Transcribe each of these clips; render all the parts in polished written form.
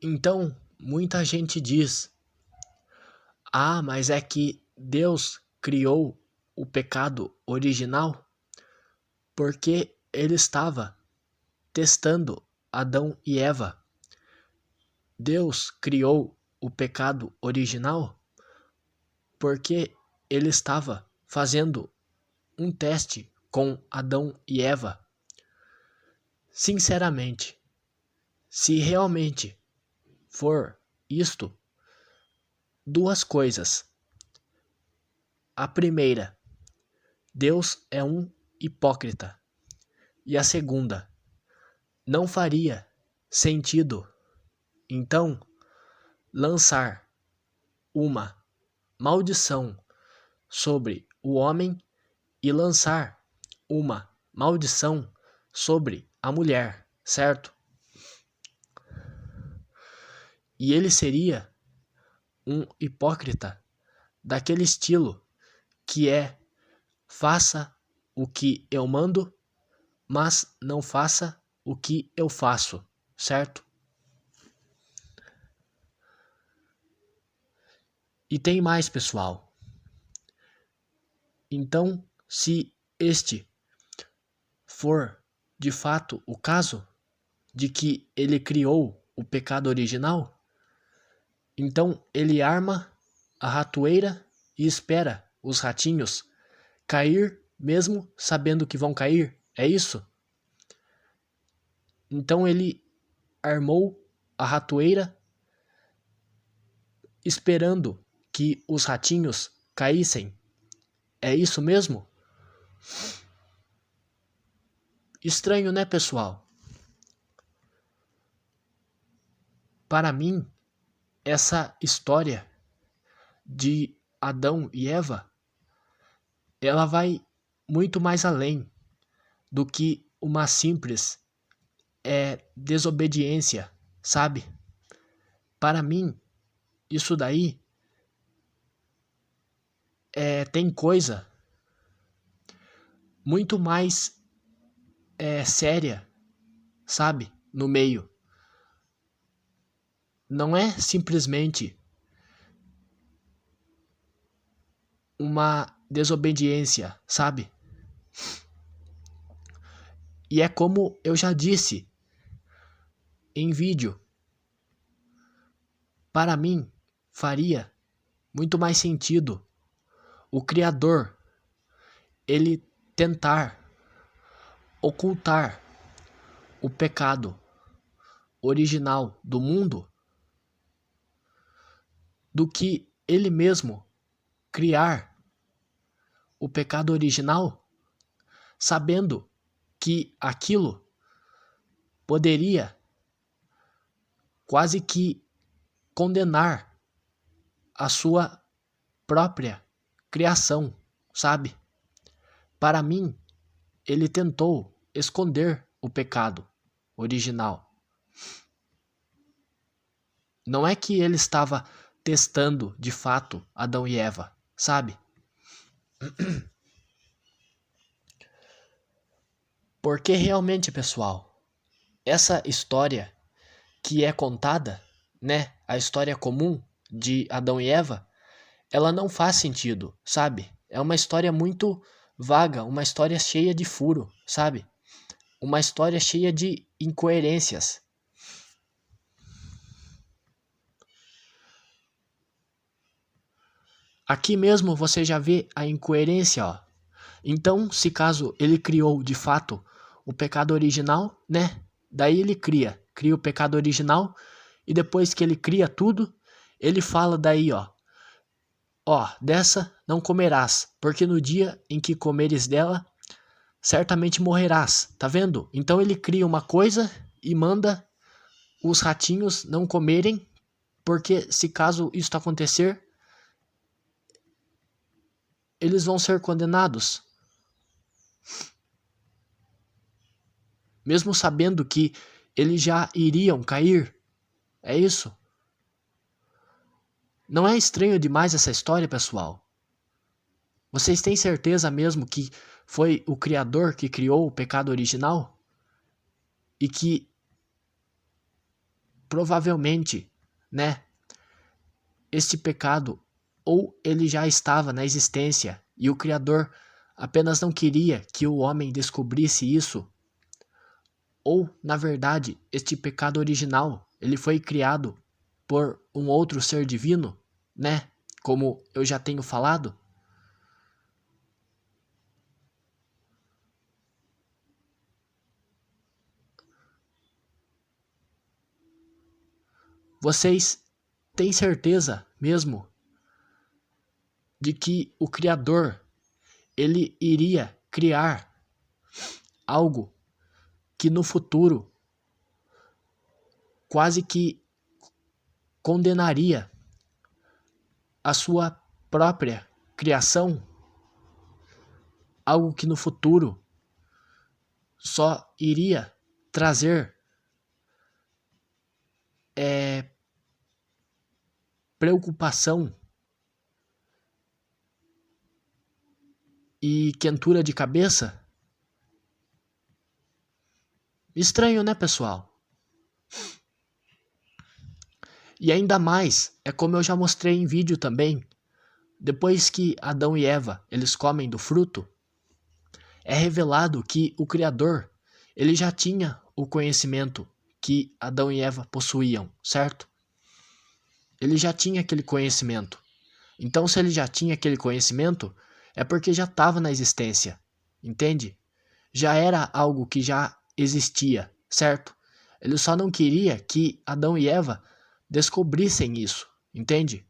Então, muita gente diz: ah, mas é que Deus criou o pecado original porque ele estava testando Adão e Eva. Deus criou o pecado original porque ele estava fazendo um teste com Adão e Eva. Sinceramente, se realmente for isto, duas coisas. A primeira, Deus é um hipócrita. E a segunda, não faria sentido, então, lançar uma maldição sobre o homem e lançar uma maldição sobre a mulher, certo? E ele seria um hipócrita daquele estilo que é: faça o que eu mando, mas não faça o que eu faço, certo? E tem mais, pessoal. Então, se este for de fato o caso de que ele criou o pecado original, então ele arma a ratoeira e espera os ratinhos cair mesmo sabendo que vão cair, é isso? Então ele armou a ratoeira esperando que os ratinhos caíssem, é isso mesmo? Estranho, né, pessoal? Para mim, essa história de Adão e Eva, ela vai muito mais além do que uma simples desobediência, sabe? Para mim, isso daí tem coisa muito mais séria, sabe? No meio. Não é simplesmente uma desobediência, sabe? E é como eu já disse em vídeo, para mim faria muito mais sentido o Criador ele tentar ocultar o pecado original do mundo do que ele mesmo criar o pecado original, sabendo que aquilo poderia quase que condenar a sua própria criação, sabe? Para mim, ele tentou esconder o pecado original. Não é que ele estava testando de fato Adão e Eva, sabe? Porque realmente, pessoal, essa história que é contada, né, a história comum de Adão e Eva, ela não faz sentido, sabe? É uma história muito vaga, uma história cheia de furo, sabe? Uma história cheia de incoerências. Aqui mesmo você já vê a incoerência, ó. Então, se caso ele criou de fato o pecado original, né? Daí ele cria o pecado original e depois que ele cria tudo, ele fala daí, ó, dessa não comerás, porque no dia em que comeres dela, certamente morrerás, tá vendo? Então ele cria uma coisa e manda os ratinhos não comerem, porque se caso isso acontecer, eles vão ser condenados. Mesmo sabendo que eles já iriam cair. É isso? Não é estranho demais essa história, pessoal? Vocês têm certeza mesmo que foi o Criador que criou o pecado original? E que provavelmente, né, este pecado ou ele já estava na existência e o Criador apenas não queria que o homem descobrisse isso, ou, na verdade, este pecado original, ele foi criado por um outro ser divino, né? Como eu já tenho falado. Vocês têm certeza mesmo de que o Criador, ele iria criar algo que no futuro quase que condenaria a sua própria criação, algo que no futuro só iria trazer preocupação e quentura de cabeça? Estranho, né, pessoal? E ainda mais, é como eu já mostrei em vídeo também, depois que Adão e Eva, eles comem do fruto, é revelado que o Criador, ele já tinha o conhecimento que Adão e Eva possuíam, certo? Ele já tinha aquele conhecimento. Então, se ele já tinha aquele conhecimento, é porque já estava na existência, entende? Já era algo que já existia, certo? Ele só não queria que Adão e Eva descobrissem isso, entende?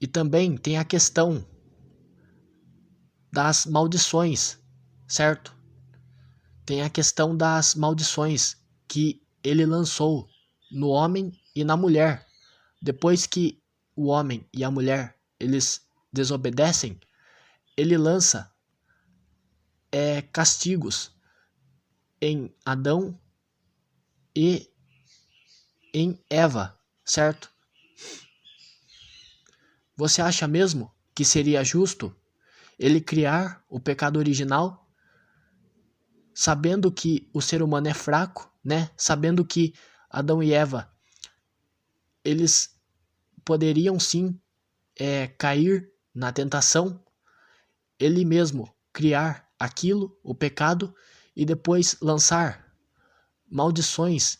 E também tem a questão das maldições, certo? Tem a questão das maldições que ele lançou no homem e na mulher. Depois que o homem e a mulher eles desobedecem, ele lança castigos em Adão e em Eva, certo? Você acha mesmo que seria justo ele criar o pecado original, sabendo que o ser humano é fraco, né? Sabendo que Adão e Eva, eles poderiam sim cair na tentação, ele mesmo criar aquilo, o pecado, e depois lançar maldições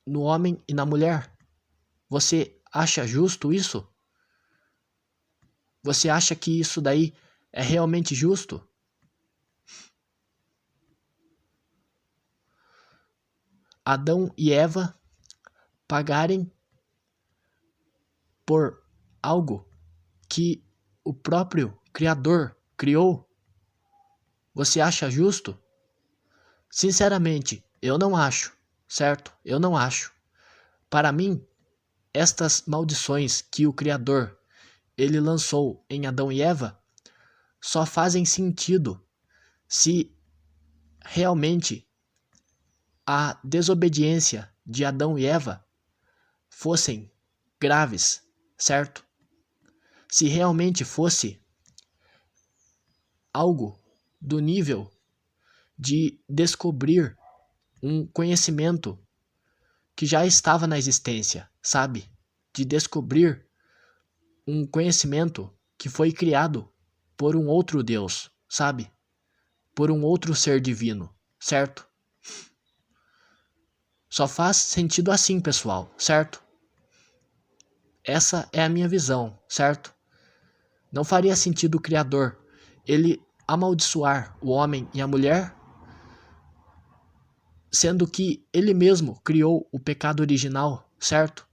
no homem e na mulher. Você acha justo isso? Você acha que isso daí é realmente justo? Adão e Eva pagarem por algo que o próprio Criador criou? Você acha justo? Sinceramente, eu não acho, certo? Eu não acho. Para mim, estas maldições que o Criador ele lançou em Adão e Eva só fazem sentido se realmente a desobediência de Adão e Eva fossem graves, certo? Se realmente fosse algo do nível de descobrir um conhecimento que já estava na existência, sabe? De descobrir um conhecimento que foi criado por um outro Deus, sabe? Por um outro ser divino, certo? Só faz sentido assim, pessoal, certo? Essa é a minha visão, certo? Não faria sentido o Criador ele amaldiçoar o homem e a mulher, sendo que ele mesmo criou o pecado original, certo?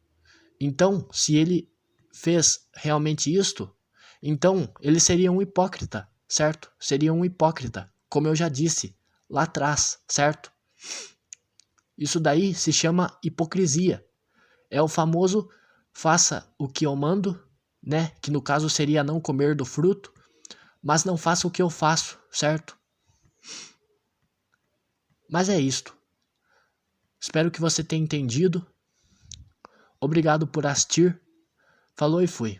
Então, se ele fez realmente isto, então ele seria um hipócrita, certo? Seria um hipócrita, como eu já disse lá atrás, certo? Isso daí se chama hipocrisia. É o famoso faça o que eu mando, né? Que no caso seria não comer do fruto, mas não faça o que eu faço, certo? Mas é isto. Espero que você tenha entendido. Obrigado por assistir. Falou e fui.